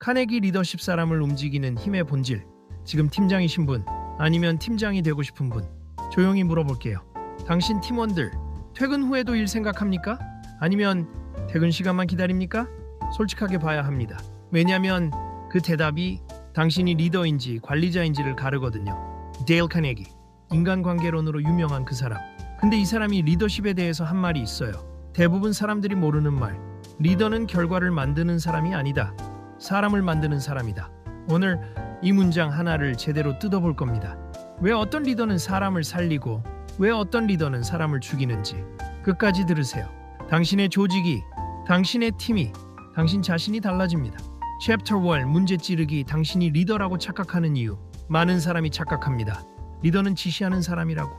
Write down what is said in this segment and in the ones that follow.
카네기 리더십 사람을 움직이는 힘의 본질. 지금 팀장이신 분, 아니면 팀장이 되고 싶은 분, 조용히 물어볼게요. 당신 팀원들, 퇴근 후에도 일 생각합니까? 아니면 퇴근 시간만 기다립니까? 솔직하게 봐야 합니다. 왜냐면 그 대답이 당신이 리더인지 관리자인지를 가르거든요. 데일 카네기, 인간관계론으로 유명한 그 사람. 근데 이 사람이 리더십에 대해서 한 말이 있어요. 대부분 사람들이 모르는 말. 리더는 결과를 만드는 사람이 아니다. 사람을 만드는 사람이다. 오늘 이 문장 하나를 제대로 뜯어볼 겁니다. 왜 어떤 리더는 사람을 살리고 왜 어떤 리더는 사람을 죽이는지 끝까지 들으세요. 당신의 조직이, 당신의 팀이, 당신 자신이 달라집니다. 챕터 1 문제 찌르기. 당신이 리더라고 착각하는 이유. 많은 사람이 착각합니다. 리더는 지시하는 사람이라고,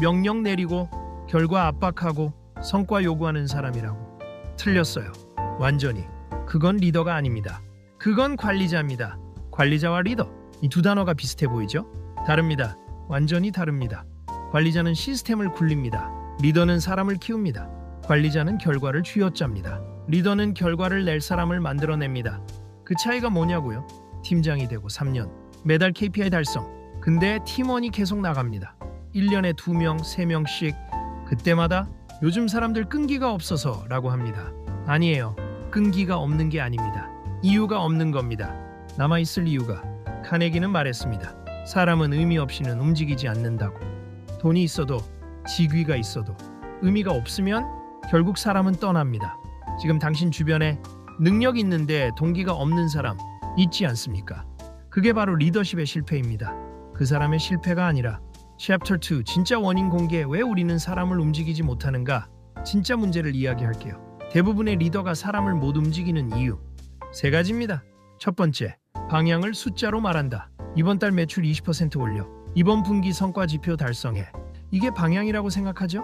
명령 내리고 결과 압박하고 성과 요구하는 사람이라고. 틀렸어요. 완전히. 그건 리더가 아닙니다. 그건 관리자입니다. 관리자와 리더, 이 두 단어가 비슷해 보이죠? 다릅니다. 완전히 다릅니다. 관리자는 시스템을 굴립니다. 리더는 사람을 키웁니다. 관리자는 결과를 쥐어짭니다. 리더는 결과를 낼 사람을 만들어냅니다. 그 차이가 뭐냐고요? 팀장이 되고 3년, 매달 KPI 달성. 근데 팀원이 계속 나갑니다. 1년에 2명, 3명씩. 그때마다 요즘 사람들 끈기가 없어서 라고 합니다. 아니에요. 끈기가 없는 게 아닙니다. 이유가 없는 겁니다. 남아있을 이유가. 카네기는 말했습니다. 사람은 의미 없이는 움직이지 않는다고. 돈이 있어도, 직위가 있어도 의미가 없으면 결국 사람은 떠납니다. 지금 당신 주변에 능력 있는데 동기가 없는 사람 있지 않습니까? 그게 바로 리더십의 실패입니다. 그 사람의 실패가 아니라 챕터 2 진짜 원인 공개. 왜 우리는 사람을 움직이지 못하는가? 진짜 문제를 이야기할게요. 대부분의 리더가 사람을 못 움직이는 이유 3가지입니다. 첫 번째, 방향을 숫자로 말한다. 이번 달 매출 20% 올려. 이번 분기 성과 지표 달성해. 이게 방향이라고 생각하죠?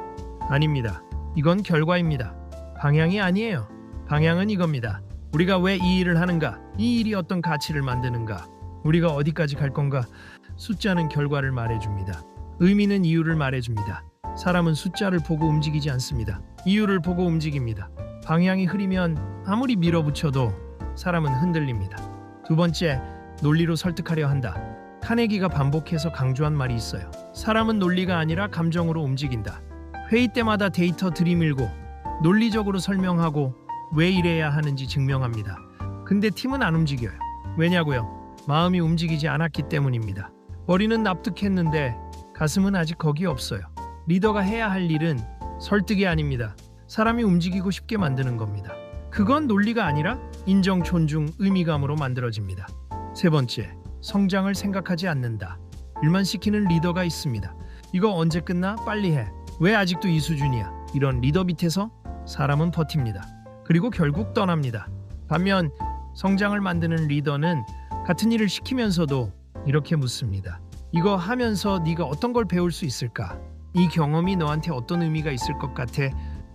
아닙니다. 이건 결과입니다. 방향이 아니에요. 방향은 이겁니다. 우리가 왜 이 일을 하는가? 이 일이 어떤 가치를 만드는가? 우리가 어디까지 갈 건가? 숫자는 결과를 말해줍니다. 의미는 이유를 말해줍니다. 사람은 숫자를 보고 움직이지 않습니다. 이유를 보고 움직입니다. 방향이 흐리면 아무리 밀어붙여도 사람은 흔들립니다. 두 번째, 논리로 설득하려 한다. 카네기가 반복해서 강조한 말이 있어요. 사람은 논리가 아니라 감정으로 움직인다. 회의 때마다 데이터 들이밀고 논리적으로 설명하고 왜 이래야 하는지 증명합니다. 근데 팀은 안 움직여요. 왜냐고요? 마음이 움직이지 않았기 때문입니다. 머리는 납득했는데 가슴은 아직 거기 없어요. 리더가 해야 할 일은 설득이 아닙니다. 사람이 움직이고 싶게 만드는 겁니다. 그건 논리가 아니라 인정, 존중, 의미감으로 만들어집니다. 세 번째, 성장을 생각하지 않는다. 일만 시키는 리더가 있습니다. 이거 언제 끝나? 빨리 해. 왜 아직도 이 수준이야? 이런 리더 밑에서 사람은 버팁니다. 그리고 결국 떠납니다. 반면 성장을 만드는 리더는 같은 일을 시키면서도 이렇게 묻습니다. 이거 하면서 네가 어떤 걸 배울 수 있을까? 이 경험이 너한테 어떤 의미가 있을 것 같아?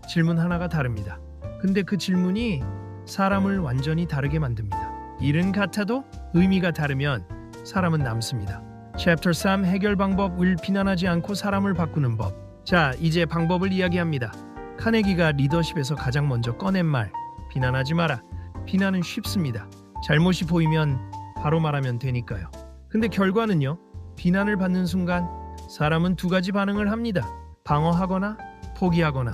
질문 하나가 다릅니다. 근데 그 질문이 사람을 완전히 다르게 만듭니다. 일은 같아도 의미가 다르면 사람은 남습니다. 챕터 3 해결 방법을 비난하지 않고 사람을 바꾸는 법. 자, 이제 방법을 이야기합니다. 카네기가 리더십에서 가장 먼저 꺼낸 말, 비난하지 마라. 비난은 쉽습니다. 잘못이 보이면 바로 말하면 되니까요. 근데 결과는요? 비난을 받는 순간 사람은 2가지 반응을 합니다. 방어하거나 포기하거나.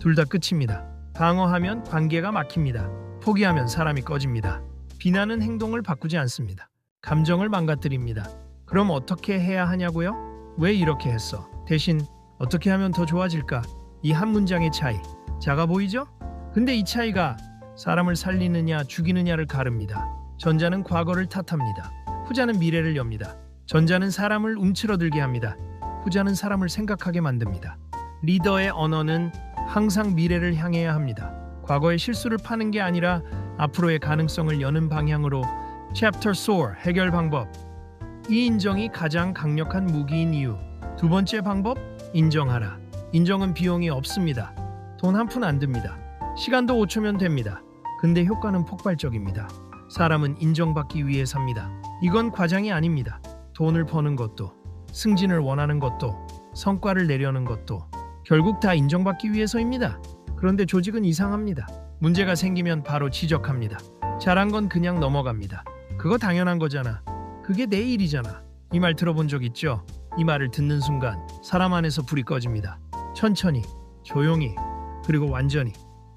둘 다 끝입니다. 방어하면 관계가 막힙니다. 포기하면 사람이 꺼집니다. 비난은 행동을 바꾸지 않습니다. 감정을 망가뜨립니다. 그럼 어떻게 해야 하냐고요? 왜 이렇게 했어? 대신 어떻게 하면 더 좋아질까? 이 한 문장의 차이. 작아 보이죠? 근데 이 차이가 사람을 살리느냐 죽이느냐를 가릅니다. 전자는 과거를 탓합니다. 후자는 미래를 엽니다. 전자는 사람을 움츠러들게 합니다. 후자는 사람을 생각하게 만듭니다. 리더의 언어는 항상 미래를 향해야 합니다. 과거의 실수를 파는 게 아니라 앞으로의 가능성을 여는 방향으로. 챕터 4 해결 방법. 이 인정이 가장 강력한 무기인 이유. 두 번째 방법, 인정하라. 인정은 비용이 없습니다. 돈 한 푼 안 듭니다. 시간도 5초면 됩니다. 근데 효과는 폭발적입니다. 사람은 인정받기 위해 삽니다. 이건 과장이 아닙니다. 돈을 버는 것도, 승진을 원하는 것도, 성과를 내려는 것도 결국 다 인정받기 위해서입니다. 그런데 조직은 이상합니다. 문제가 생기면 바로 지적합니다. 잘한 건 그냥 넘어갑니다. 그거 당연한 거잖아. 그게 내 일이잖아. 이 말 들어본 적 있죠? 이 말을 듣는 순간 사람 안에서 불이 꺼집니다. 천천히, 조용히, 그리고 완전히.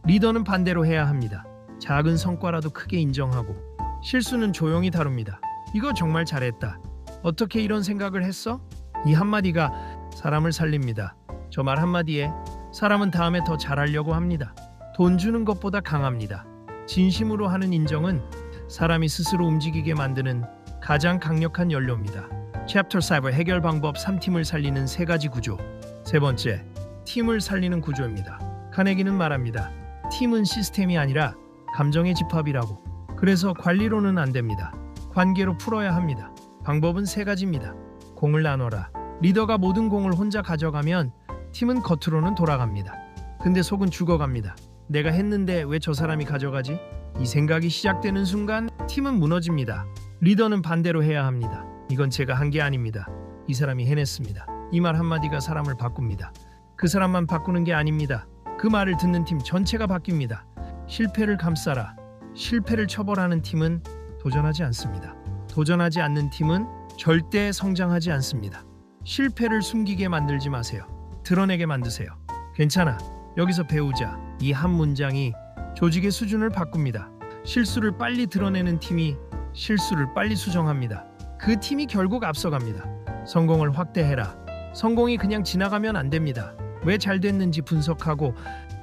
리더는 반대로 해야 합니다. 작은 성과라도 크게 인정하고 실수는 조용히 다룹니다. 이거 정말 잘했다. 어떻게 이런 생각을 했어? 이 한마디가 사람을 살립니다. 저 말 한마디에 사람은 다음에 더 잘하려고 합니다. 돈 주는 것보다 강합니다. 진심으로 하는 인정은 사람이 스스로 움직이게 만드는 가장 강력한 연료입니다. 챕터 5 해결 방법 3팀을 살리는 3가지 구조. 세 번째, 팀을 살리는 구조입니다. 카네기는 말합니다. 팀은 시스템이 아니라 감정의 집합이라고. 그래서 관리로는 안 됩니다. 관계로 풀어야 합니다. 방법은 3가지입니다. 공을 나눠라. 리더가 모든 공을 혼자 가져가면 팀은 겉으로는 돌아갑니다. 근데 속은 죽어갑니다. 내가 했는데 왜 저 사람이 가져가지? 이 생각이 시작되는 순간 팀은 무너집니다. 리더는 반대로 해야 합니다. 이건 제가 한 게 아닙니다. 이 사람이 해냈습니다. 이 말 한마디가 사람을 바꿉니다. 그 사람만 바꾸는 게 아닙니다. 그 말을 듣는 팀 전체가 바뀝니다. 실패를 감싸라. 실패를 처벌하는 팀은 도전하지 않습니다. 도전하지 않는 팀은 절대 성장하지 않습니다. 실패를 숨기게 만들지 마세요. 드러내게 만드세요. 괜찮아. 여기서 배우자. 이 한 문장이 조직의 수준을 바꿉니다. 실수를 빨리 드러내는 팀이 실수를 빨리 수정합니다. 그 팀이 결국 앞서갑니다. 성공을 확대해라. 성공이 그냥 지나가면 안 됩니다. 왜 잘 됐는지 분석하고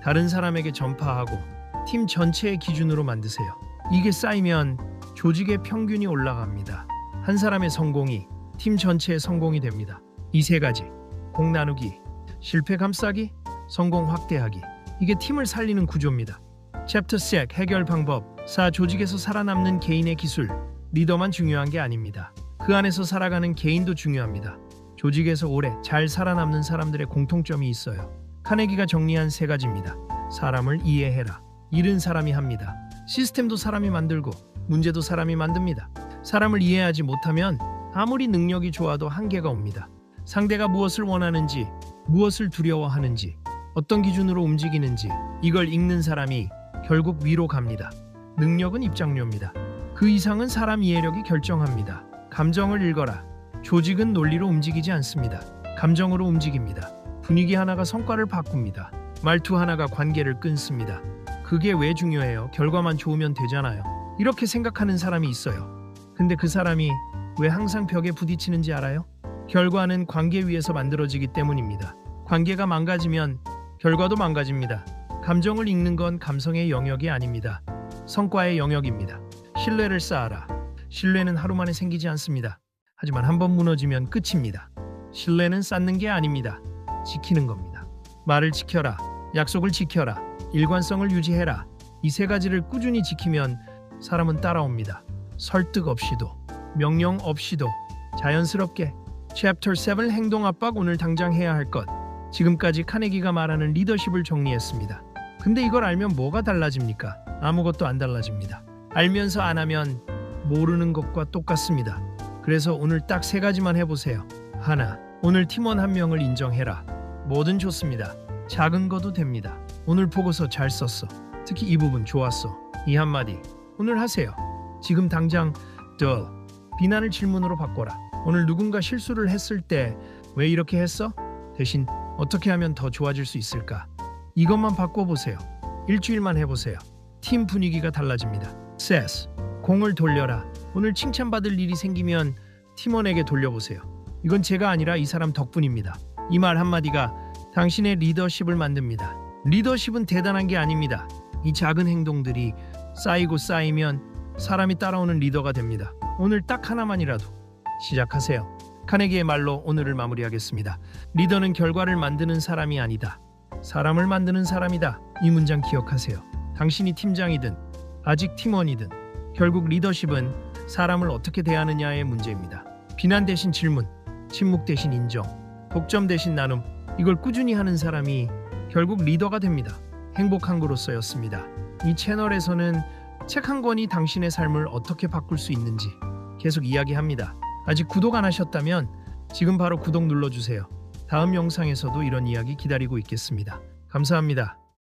다른 사람에게 전파하고 팀 전체의 기준으로 만드세요. 이게 쌓이면 조직의 평균이 올라갑니다. 한 사람의 성공이 팀 전체의 성공이 됩니다. 이 3가지. 공 나누기, 실패 감싸기, 성공 확대하기. 이게 팀을 살리는 구조입니다. 챕터 6 해결 방법 4 조직에서 살아남는 개인의 기술. 리더만 중요한 게 아닙니다. 그 안에서 살아가는 개인도 중요합니다. 조직에서 오래 잘 살아남는 사람들의 공통점이 있어요. 카네기가 정리한 3가지입니다. 사람을 이해해라. 일은 사람이 합니다. 시스템도 사람이 만들고 문제도 사람이 만듭니다. 사람을 이해하지 못하면 아무리 능력이 좋아도 한계가 옵니다. 상대가 무엇을 원하는지, 무엇을 두려워하는지, 어떤 기준으로 움직이는지 이걸 읽는 사람이 결국 위로 갑니다. 능력은 입장료입니다. 그 이상은 사람 이해력이 결정합니다. 감정을 읽어라. 조직은 논리로 움직이지 않습니다. 감정으로 움직입니다. 분위기 하나가 성과를 바꿉니다. 말투 하나가 관계를 끊습니다. 그게 왜 중요해요? 결과만 좋으면 되잖아요. 이렇게 생각하는 사람이 있어요. 근데 그 사람이 왜 항상 벽에 부딪히는지 알아요? 결과는 관계 위에서 만들어지기 때문입니다. 관계가 망가지면 결과도 망가집니다. 감정을 읽는 건 감성의 영역이 아닙니다. 성과의 영역입니다. 신뢰를 쌓아라. 신뢰는 하루 만에 생기지 않습니다. 하지만 한번 무너지면 끝입니다. 신뢰는 쌓는 게 아닙니다. 지키는 겁니다. 말을 지켜라. 약속을 지켜라. 일관성을 유지해라. 이 3가지를 꾸준히 지키면 사람은 따라옵니다. 설득 없이도, 명령 없이도 자연스럽게. 챕터 7 행동 압박 오늘 당장 해야 할 것. 지금까지 카네기가 말하는 리더십을 정리했습니다. 근데 이걸 알면 뭐가 달라집니까? 아무것도 안 달라집니다. 알면서 안 하면 모르는 것과 똑같습니다. 그래서 오늘 딱 3가지만 해보세요. 하나, 오늘 팀원 1명을 인정해라. 뭐든 좋습니다. 작은 거도 됩니다. 오늘 보고서 잘 썼어. 특히 이 부분 좋았어. 이 한마디 오늘 하세요. 지금 당장 비난을 질문으로 바꿔라. 오늘 누군가 실수를 했을 때 왜 이렇게 했어? 대신 어떻게 하면 더 좋아질 수 있을까? 이것만 바꿔보세요. 일주일만 해보세요. 팀 분위기가 달라집니다. 세스, 공을 돌려라. 오늘 칭찬받을 일이 생기면 팀원에게 돌려보세요. 이건 제가 아니라 이 사람 덕분입니다. 이 말 한마디가 당신의 리더십을 만듭니다. 리더십은 대단한 게 아닙니다. 이 작은 행동들이 쌓이고 쌓이면 사람이 따라오는 리더가 됩니다. 오늘 딱 하나만이라도 시작하세요. 카네기의 말로 오늘을 마무리하겠습니다. 리더는 결과를 만드는 사람이 아니다. 사람을 만드는 사람이다. 이 문장 기억하세요. 당신이 팀장이든 아직 팀원이든 결국 리더십은 사람을 어떻게 대하느냐의 문제입니다. 비난 대신 질문, 침묵 대신 인정, 독점 대신 나눔. 이걸 꾸준히 하는 사람이 결국 리더가 됩니다. 행복한 그로서였습니다. 이 채널에서는 책 한 권이 당신의 삶을 어떻게 바꿀 수 있는지 계속 이야기합니다. 아직 구독 안 하셨다면 지금 바로 구독 눌러주세요. 다음 영상에서도 이런 이야기 기다리고 있겠습니다. 감사합니다.